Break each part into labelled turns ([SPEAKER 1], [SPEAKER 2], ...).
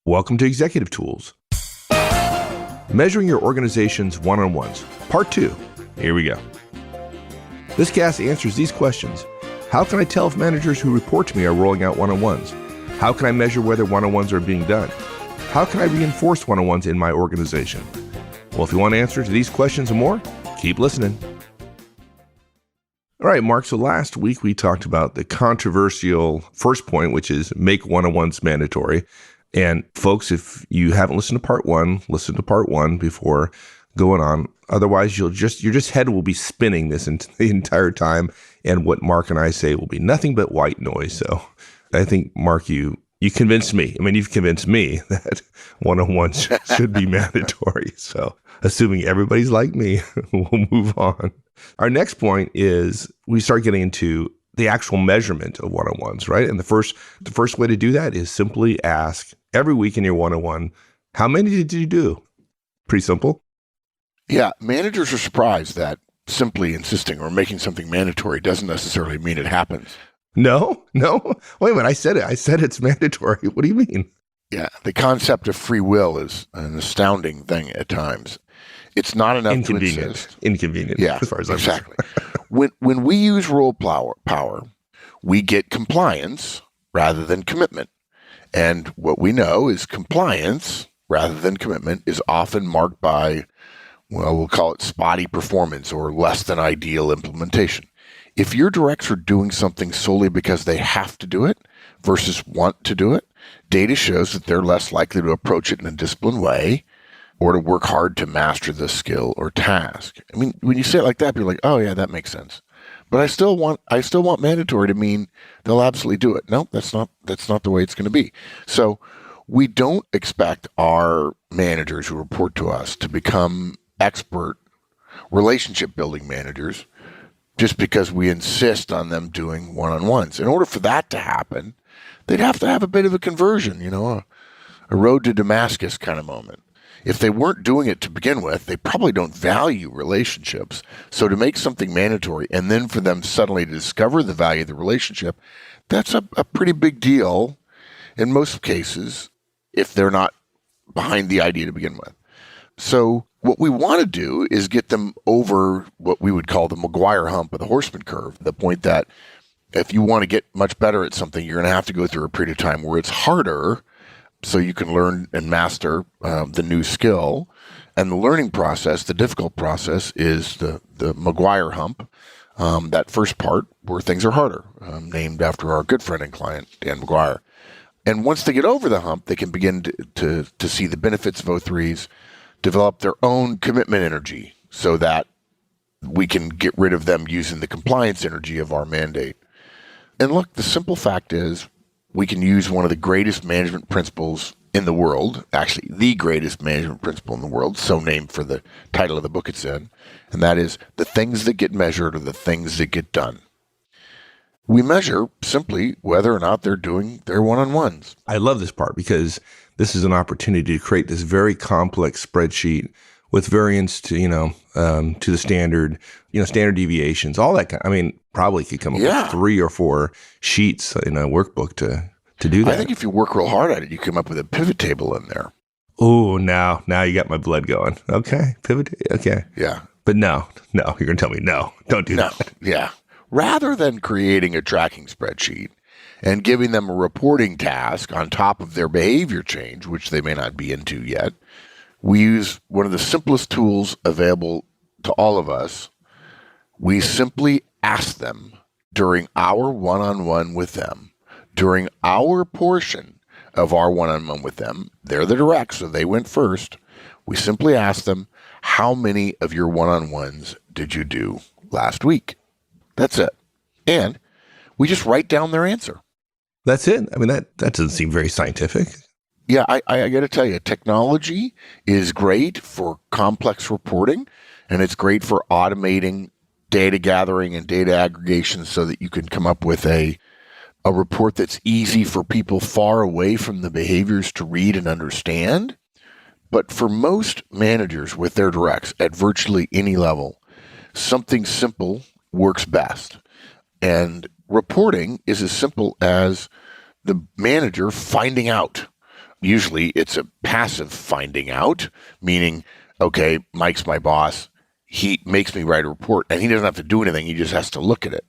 [SPEAKER 1] Welcome to Executive Tools. Measuring your organization's one-on-ones, Part 2. Here we go. This cast answers these questions. How can I tell if managers who report to me are rolling out one-on-ones? How can I measure whether one-on-ones are being done? How can I reinforce one-on-ones in my organization? Well, if you want answers to these questions and more, keep listening. All right, Mark, so last week we talked about the controversial first point, which is make one-on-ones mandatory. And folks, if you haven't listened to part one, listen to part one before going on. Otherwise, your head will be spinning the entire time. And what Mark and I say will be nothing but white noise. So I think, Mark, you convinced me. I mean, you've convinced me that one-on-ones should be mandatory. So assuming everybody's like me, we'll move on. Our next point is we start getting into the actual measurement of one-on-ones, right? And the first way to do that is simply ask every week in your one-on-one, how many did you do? Pretty simple.
[SPEAKER 2] Yeah, managers are surprised that simply insisting or making something mandatory doesn't necessarily mean it happens.
[SPEAKER 1] No. Wait a minute, I said it. I said it's mandatory. What do you mean?
[SPEAKER 2] Yeah, the concept of free will is an astounding thing at times. It's not enough to insist.
[SPEAKER 1] Inconvenient.
[SPEAKER 2] Yeah,
[SPEAKER 1] as far as
[SPEAKER 2] exactly. When we use role power, we get compliance rather than commitment. And what we know is compliance rather than commitment is often marked by, well, we'll call it spotty performance or less than ideal implementation. If your directs are doing something solely because they have to do it versus want to do it, data shows that they're less likely to approach it in a disciplined way or to work hard to master the skill or task. I mean, when you say it like that, you're like, oh yeah, that makes sense. But I still want mandatory to mean they'll absolutely do it. No, that's not the way it's going to be. So we don't expect our managers who report to us to become expert relationship building managers just because we insist on them doing one-on-ones. In order for that to happen, they'd have to have a bit of a conversion, a road to Damascus kind of moment. If they weren't doing it to begin with, they probably don't value relationships. So to make something mandatory and then for them suddenly to discover the value of the relationship, that's a pretty big deal in most cases if they're not behind the idea to begin with. So what we want to do is get them over what we would call the McGuire hump of the horseman curve, the point that if you want to get much better at something, you're going to have to go through a period of time where it's harder so you can learn and master the new skill. And the learning process, the difficult process, is the McGuire hump, that first part where things are harder, named after our good friend and client, Dan McGuire. And once they get over the hump, they can begin to see the benefits of O3s, develop their own commitment energy so that we can get rid of them using the compliance energy of our mandate. And look, the simple fact is, we can use one of the greatest management principles in the world, actually the greatest management principle in the world, so named for the title of the book it's in, and that is the things that get measured are the things that get done. We measure simply whether or not they're doing their one-on-ones.
[SPEAKER 1] I love this part because this is an opportunity to create this very complex spreadsheet with variance to, to the standard, standard deviations, all that kind. I mean, probably could come up with 3 or 4 sheets in a workbook to do that.
[SPEAKER 2] I think if you work real hard at it, you come up with a pivot table in there.
[SPEAKER 1] Oh, now you got my blood going. Okay, pivot. Okay.
[SPEAKER 2] Yeah.
[SPEAKER 1] But no, you're going to tell me no, don't do that.
[SPEAKER 2] Yeah. Rather than creating a tracking spreadsheet and giving them a reporting task on top of their behavior change, which they may not be into yet, we use one of the simplest tools available to all of us. We simply ask them during our one-on-one with them, during our portion of our one-on-one with them, they're the direct, so they went first. We simply ask them, how many of your one-on-ones did you do last week? That's it. And we just write down their answer.
[SPEAKER 1] That's it. I mean, that doesn't seem very scientific.
[SPEAKER 2] Yeah, I got to tell you, technology is great for complex reporting, and it's great for automating data gathering and data aggregation so that you can come up with a report that's easy for people far away from the behaviors to read and understand. But for most managers with their directs at virtually any level, something simple works best. And reporting is as simple as the manager finding out Usually it's a passive finding out, meaning, okay, Mike's my boss. He makes me write a report and he doesn't have to do anything. He just has to look at it.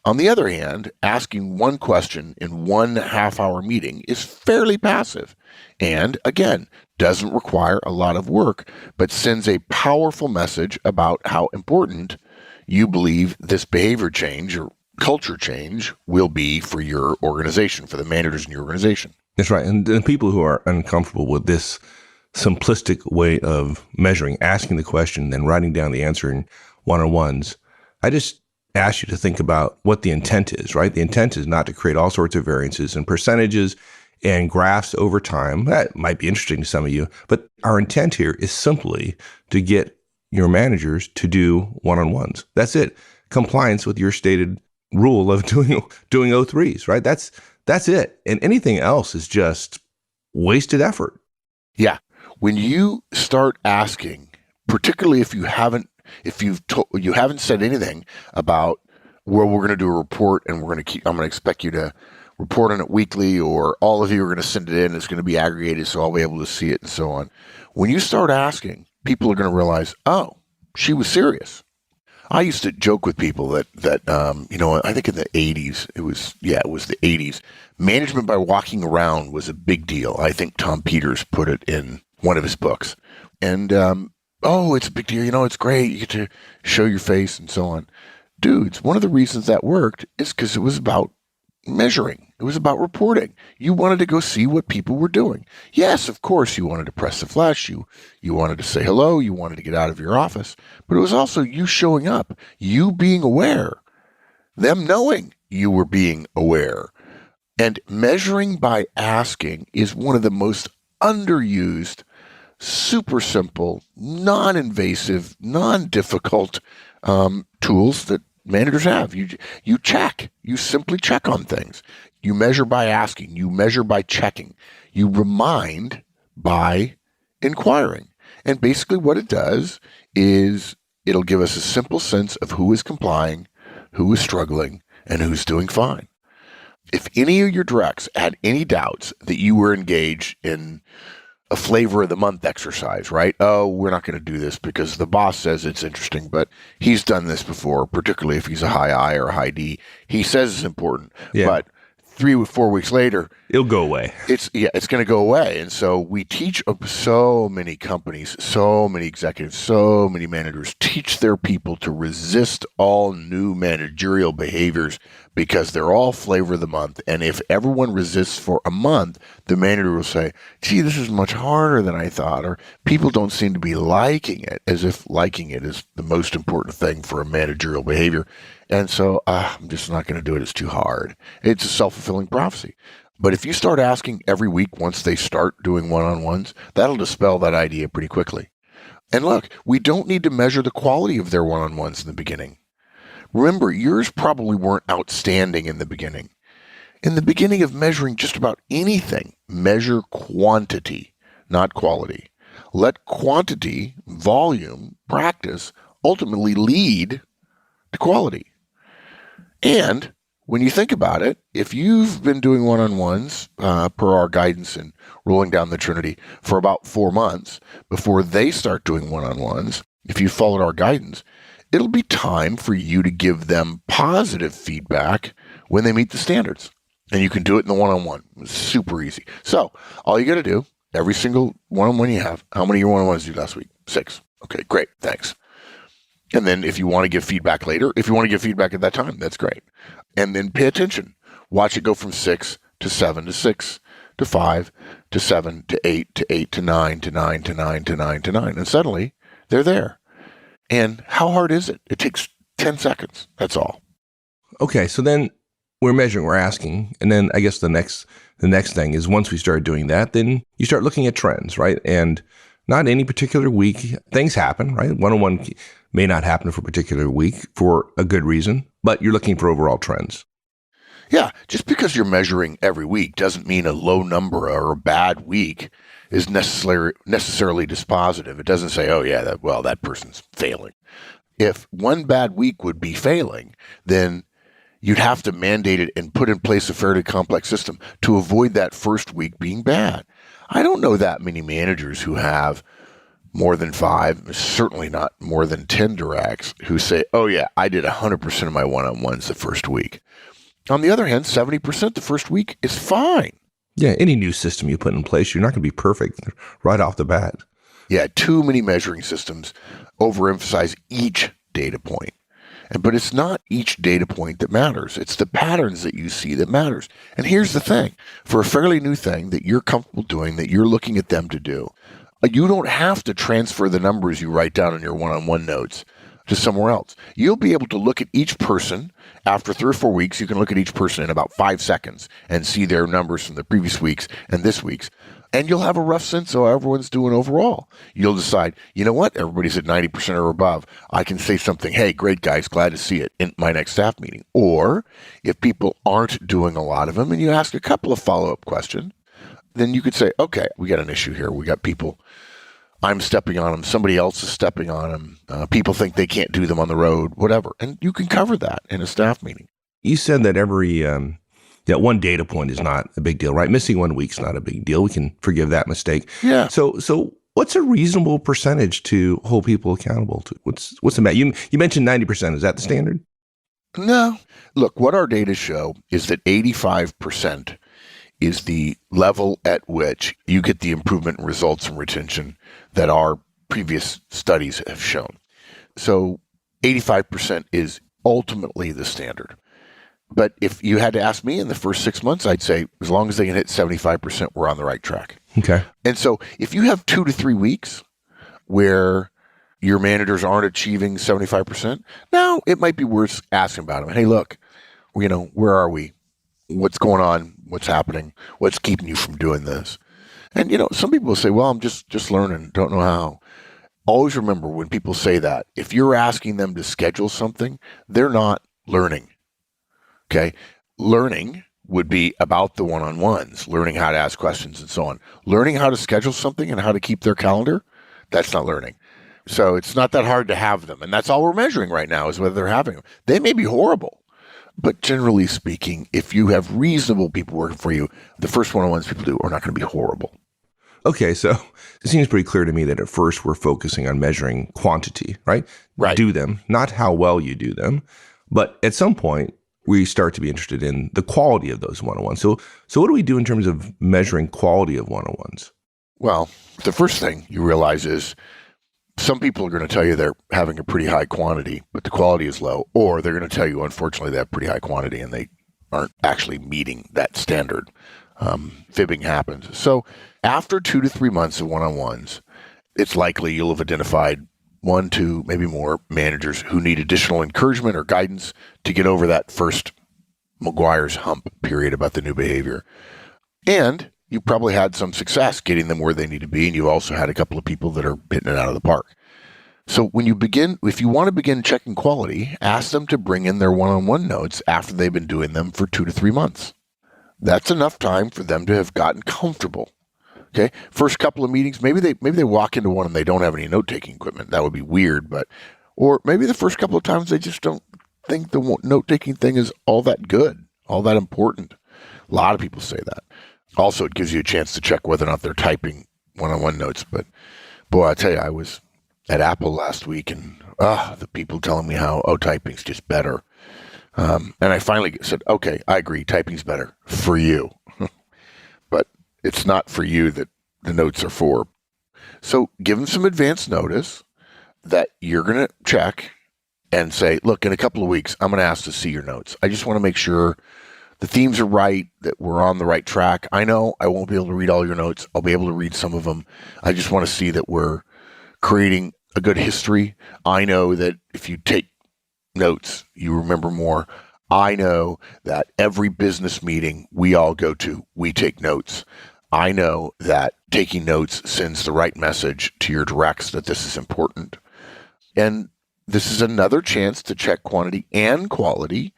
[SPEAKER 2] On the other hand, asking one question in 1 half-hour meeting is fairly passive and, again, doesn't require a lot of work, but sends a powerful message about how important you believe this behavior change or culture change will be for your organization, for the managers in your organization.
[SPEAKER 1] That's right. And the people who are uncomfortable with this simplistic way of measuring, asking the question, then writing down the answer in one-on-ones, I just ask you to think about what the intent is, right? The intent is not to create all sorts of variances and percentages and graphs over time. That might be interesting to some of you, but our intent here is simply to get your managers to do one-on-ones. That's it. Compliance with your stated rule of doing O3s, right? That's it. And anything else is just wasted effort.
[SPEAKER 2] Yeah. When you start asking, particularly if you haven't said anything about where we're going to do a report and I'm going to expect you to report on it weekly, or all of you are going to send it in. It's going to be aggregated, so I'll be able to see it and so on. When you start asking, people are going to realize, oh, she was serious. I used to joke with people that I think in the 80s, it was the 80s, management by walking around was a big deal. I think Tom Peters put it in one of his books. And, it's a big deal. It's great. You get to show your face and so on. Dudes, one of the reasons that worked is because it was about measuring. It was about reporting. You wanted to go see what people were doing. Yes, of course, you wanted to press the flesh. You wanted to say hello. You wanted to get out of your office. But it was also you showing up, you being aware, them knowing you were being aware. And measuring by asking is one of the most underused, super simple, non-invasive, non-difficult tools that managers have. You check. You simply check on things. You measure by asking. You measure by checking. You remind by inquiring. And basically what it does is it'll give us a simple sense of who is complying, who is struggling, and who's doing fine. If any of your directs had any doubts that you were engaged in a flavor of the month exercise, right? Oh, we're not going to do this because the boss says it's interesting, but he's done this before, particularly if he's a high I or a high D. He says it's important, but 3 or 4 weeks later,
[SPEAKER 1] it'll go away.
[SPEAKER 2] It's going to go away. And so we teach so many companies, so many executives, so many managers teach their people to resist all new managerial behaviors because they're all flavor of the month. And if everyone resists for a month, the manager will say, gee, this is much harder than I thought, or people don't seem to be liking it, as if liking it is the most important thing for a managerial behavior. And so I'm just not going to do it. It's too hard. It's a self-fulfilling prophecy. But if you start asking every week once they start doing one-on-ones, that'll dispel that idea pretty quickly. And look, we don't need to measure the quality of their one-on-ones in the beginning. Remember, yours probably weren't outstanding in the beginning. In the beginning of measuring just about anything, measure quantity, not quality. Let quantity, volume, practice ultimately lead to quality. And when you think about it, if you've been doing one-on-ones per our guidance in Rolling Down the Trinity for about 4 months before they start doing one-on-ones, if you followed our guidance, it'll be time for you to give them positive feedback when they meet the standards. And you can do it in the one-on-one. It's super easy. So all you got to do, every single one-on-one you have, how many of your one-on-ones did you last week? 6. Okay, great. Thanks. And then if you want to give feedback later, if you want to give feedback at that time, that's great. And then pay attention. Watch it go from 6 to 7 to 6 to 5 to 7 to 8 to 8 to 9 to 9 to 9 to 9 to 9. And suddenly they're there. And how hard is it? It takes 10 seconds. That's all.
[SPEAKER 1] Okay, so then we're measuring, we're asking, and then I guess the next thing is once we start doing that, then you start looking at trends, right? And not any particular week, things happen, right? One-on-one may not happen for a particular week for a good reason, but you're looking for overall trends.
[SPEAKER 2] Yeah, just because you're measuring every week doesn't mean a low number or a bad week is necessarily dispositive. It doesn't say, oh yeah, that person's failing. If one bad week would be failing, then you'd have to mandate it and put in place a fairly complex system to avoid that first week being bad. I don't know that many managers who have more than 5, certainly not more than 10 directs, who say, oh yeah, I did 100% of my one-on-ones the first week. On the other hand, 70% the first week is fine.
[SPEAKER 1] Yeah, any new system you put in place, you're not going to be perfect right off the bat.
[SPEAKER 2] Yeah, too many measuring systems overemphasize each data point. But it's not each data point that matters. It's the patterns that you see that matters. And here's the thing. For a fairly new thing that you're comfortable doing, that you're looking at them to do, you don't have to transfer the numbers you write down in your one-on-one notes to somewhere else. You'll be able to look at each person after 3 or 4 weeks. You can look at each person in about 5 seconds and see their numbers from the previous weeks and this week's. And you'll have a rough sense of how everyone's doing overall. You'll decide, you know what? Everybody's at 90% or above. I can say something, hey, great guys, glad to see it in my next staff meeting. Or if people aren't doing a lot of them and you ask a couple of follow-up questions, then you could say, okay, we got an issue here. We got people, I'm stepping on them. Somebody else is stepping on them. People think they can't do them on the road, whatever. And you can cover that in a staff meeting.
[SPEAKER 1] You said that every one data point is not a big deal, right? Missing 1 week's not a big deal. We can forgive that mistake.
[SPEAKER 2] Yeah.
[SPEAKER 1] So what's a reasonable percentage to hold people accountable to? What's the matter? You mentioned 90%. Is that the standard?
[SPEAKER 2] No. Look, what our data show is that 85% is the level at which you get the improvement in results and retention that our previous studies have shown. So 85% is ultimately the standard. But if you had to ask me in the first 6 months, I'd say as long as they can hit 75%, we're on the right track.
[SPEAKER 1] Okay.
[SPEAKER 2] And so if you have 2 to 3 weeks where your managers aren't achieving 75%, now it might be worth asking about them. Hey, look, where are we? What's going on? What's happening? What's keeping you from doing this? And, some people will say, well, I'm just learning, don't know how. Always remember when people say that, if you're asking them to schedule something, they're not learning. Okay. Learning would be about the one-on-ones, learning how to ask questions and so on. Learning how to schedule something and how to keep their calendar, that's not learning. So it's not that hard to have them. And that's all we're measuring right now is whether they're having them. They may be horrible, but generally speaking, if you have reasonable people working for you, the first one-on-ones people do are not going to be horrible.
[SPEAKER 1] Okay, so it seems pretty clear to me that at first we're focusing on measuring quantity, right?
[SPEAKER 2] Right.
[SPEAKER 1] Do them, not how well you do them. But at some point, we start to be interested in the quality of those one-on-ones. So what do we do in terms of measuring quality of one-on-ones?
[SPEAKER 2] Well, the first thing you realize is some people are going to tell you they're having a pretty high quantity, but the quality is low, or they're going to tell you, unfortunately, they have pretty high quantity and they aren't actually meeting that standard. Fibbing happens. So after 2 to 3 months of one-on-ones, it's likely you'll have identified 1, 2, maybe more managers who need additional encouragement or guidance to get over that first McGuire's hump period about the new behavior. And you probably had some success getting them where they need to be, and you also had a couple of people that are hitting it out of the park. So if you want to begin checking quality, ask them to bring in their one-on-one notes after they've been doing them for 2 to 3 months. That's enough time for them to have gotten comfortable. Okay. First couple of meetings, maybe they walk into one and they don't have any note-taking equipment. That would be weird, or maybe the first couple of times they just don't think the note-taking thing is all that good, all that important. A lot of people say that. Also, it gives you a chance to check whether or not they're typing one-on-one notes. But boy, I tell you, I was at Apple last week and the people telling me how, typing's just better. And I finally said, okay, I agree. Typing's better for you, but it's not for you that the notes are for. So give them some advance notice that you're going to check and say, look, in a couple of weeks, I'm going to ask to see your notes. I just want to make sure the themes are right, that we're on the right track. I know I won't be able to read all your notes. I'll be able to read some of them. I just want to see that we're creating a good history. I know that if you take notes, you remember more. I know that every business meeting we all go to, we take notes. I know that taking notes sends the right message to your directs that this is important. And this is another chance to check quantity and quality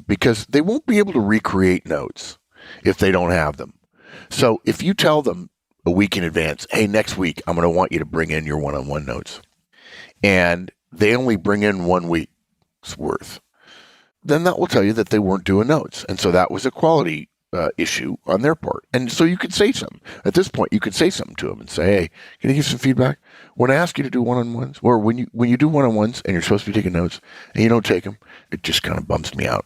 [SPEAKER 2] because they won't be able to recreate notes if they don't have them. So if you tell them a week in advance, hey, next week, I'm going to want you to bring in your one-on-one notes, and they only bring in 1 week's worth, then that will tell you that they weren't doing notes. And so that was a quality issue on their part. And so you could say something. At this point, you could say something to them and say, hey, can you give some feedback? When I ask you to do one-on-ones, or when you do one-on-ones and you're supposed to be taking notes and you don't take them, it just kind of bumps me out.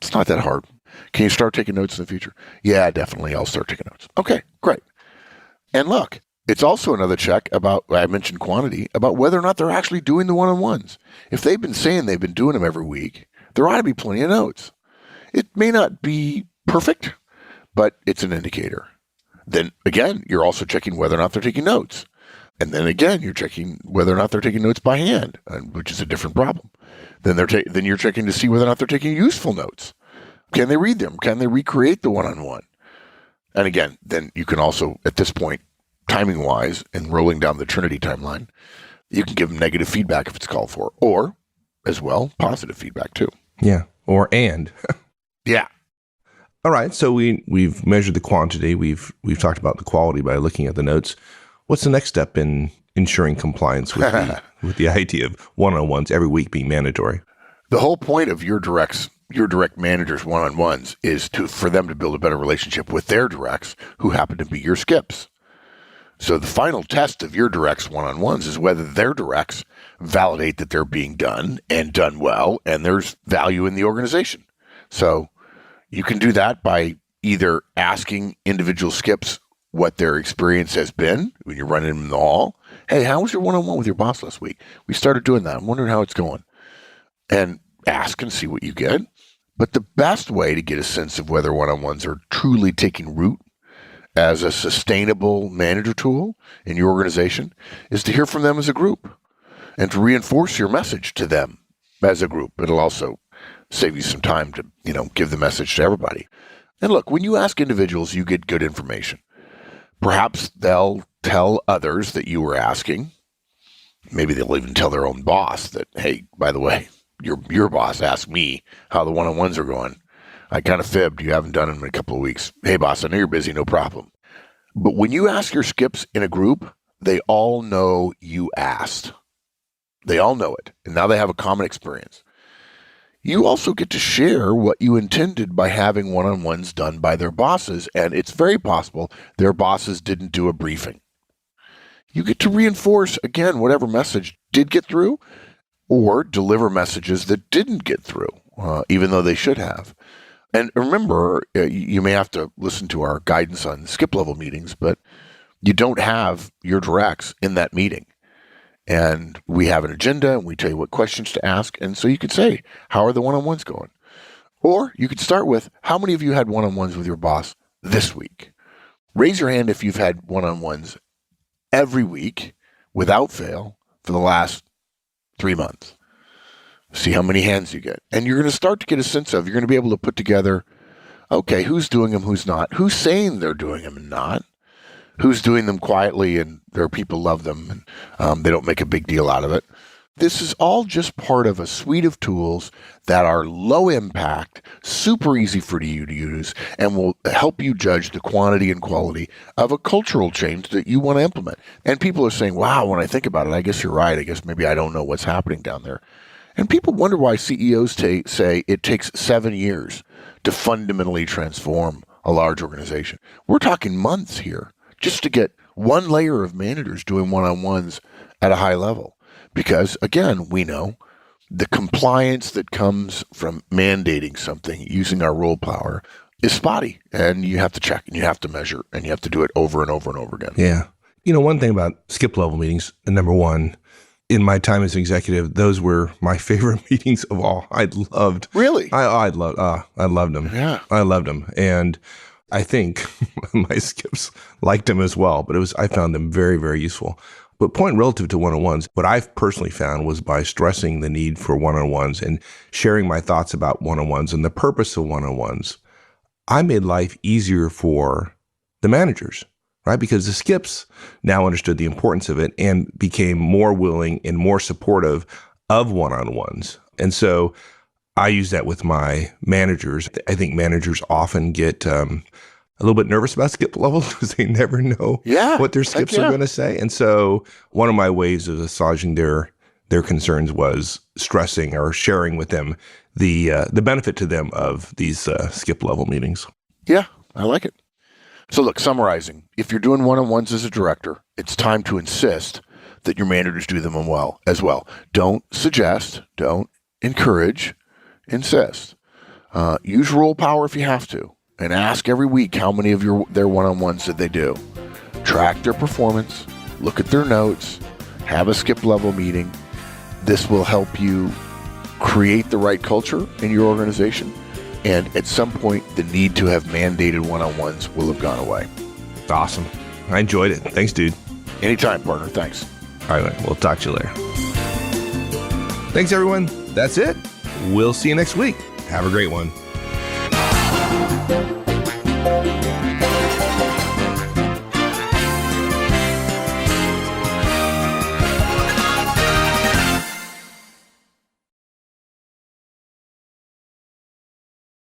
[SPEAKER 2] It's not that hard. Can you start taking notes in the future? Yeah, definitely. I'll start taking notes. Okay, great. And look, it's also another check about, I mentioned quantity, about whether or not they're actually doing the one-on-ones. If they've been saying they've been doing them every week, there ought to be plenty of notes. It may not be perfect, but it's an indicator. Then again, you're also checking whether or not they're taking notes. And then again, you're checking whether or not they're taking notes by hand, which is a different problem. Then you're checking to see whether or not they're taking useful notes. Can they read them? Can they recreate the one-on-one? And again, then you can also, at this point, timing-wise, and rolling down the Trinity timeline, you can give them negative feedback if it's called for, or, as well, positive feedback too.
[SPEAKER 1] Yeah, and.
[SPEAKER 2] Yeah.
[SPEAKER 1] All right, so we've measured the quantity. We've talked about the quality by looking at the notes. What's the next step in ensuring compliance with the idea of one-on-ones every week being mandatory?
[SPEAKER 2] The whole point of your direct managers one-on-ones is for them to build a better relationship with their directs who happen to be your skips. So the final test of your directs one-on-ones is whether their directs validate that they're being done and done well, and there's value in the organization. So you can do that by either asking individual skips what their experience has been when you're running in the hall. Hey, how was your one-on-one with your boss last week? We started doing that. I'm wondering how it's going. And ask and see what you get. But the best way to get a sense of whether one-on-ones are truly taking root as a sustainable manager tool in your organization is to hear from them as a group and to reinforce your message to them as a group. It'll also save you some time to, give the message to everybody. And look, when you ask individuals, you get good information. Perhaps they'll tell others that you were asking. Maybe they'll even tell their own boss that, hey, by the way, your boss asked me how the one-on-ones are going. I kind of fibbed. You haven't done them in a couple of weeks. Hey, boss, I know you're busy. No problem. But when you ask your skips in a group, they all know you asked. They all know it. And now they have a common experience. You also get to share what you intended by having one-on-ones done by their bosses. And it's very possible their bosses didn't do a briefing. You get to reinforce, again, whatever message did get through or deliver messages that didn't get through, even though they should have. And remember, you may have to listen to our guidance on skip level meetings, but you don't have your directs in that meeting. And we have an agenda and we tell you what questions to ask. And so you could say, how are the one-on-ones going? Or you could start with, how many of you had one-on-ones with your boss this week? Raise your hand if you've had one-on-ones every week without fail for the last 3 months. See how many hands you get. And you're going to start to get a sense of, you're going to be able to put together, okay, who's doing them, who's not, who's saying they're doing them and not, who's doing them quietly and their people love them and they don't make a big deal out of it. This is all just part of a suite of tools that are low impact, super easy for you to use, and will help you judge the quantity and quality of a cultural change that you want to implement. And people are saying, wow, when I think about it, I guess you're right. I guess maybe I don't know what's happening down there. And people wonder why CEOs say it takes 7 years to fundamentally transform a large organization. We're talking months here just to get one layer of managers doing one-on-ones at a high level. Because, again, we know the compliance that comes from mandating something using our rule power is spotty. And you have to check and you have to measure and you have to do it over and over and over again.
[SPEAKER 1] Yeah. One thing about skip level meetings, number one, in my time as an executive, those were my favorite meetings of all. I loved.
[SPEAKER 2] Really?
[SPEAKER 1] I loved them.
[SPEAKER 2] Yeah.
[SPEAKER 1] I loved them. And I think my skips liked them as well, but I found them very, very useful. But point relative to one-on-ones, what I've personally found was by stressing the need for one-on-ones and sharing my thoughts about one-on-ones and the purpose of one-on-ones, I made life easier for the managers, right? Because the skips now understood the importance of it and became more willing and more supportive of one-on-ones. And so I use that with my managers. I think managers often get a little bit nervous about skip levels because they never know what their skips are going to say. And so one of my ways of massaging their concerns was stressing or sharing with them the benefit to them of these skip level meetings.
[SPEAKER 2] Yeah, I like it. So look, summarizing, if you're doing one-on-ones as a director, it's time to insist that your managers do them well as well. Don't suggest, don't encourage, insist. Use role power if you have to, and ask every week how many of their one-on-ones did they do. Track their performance, look at their notes, have a skip level meeting. This will help you create the right culture in your organization. And at some point, the need to have mandated one-on-ones will have gone away.
[SPEAKER 1] Awesome. I enjoyed it. Thanks, dude.
[SPEAKER 2] Anytime, partner. Thanks.
[SPEAKER 1] All right, we'll talk to you later. Thanks, everyone. That's it. We'll see you next week. Have a great one.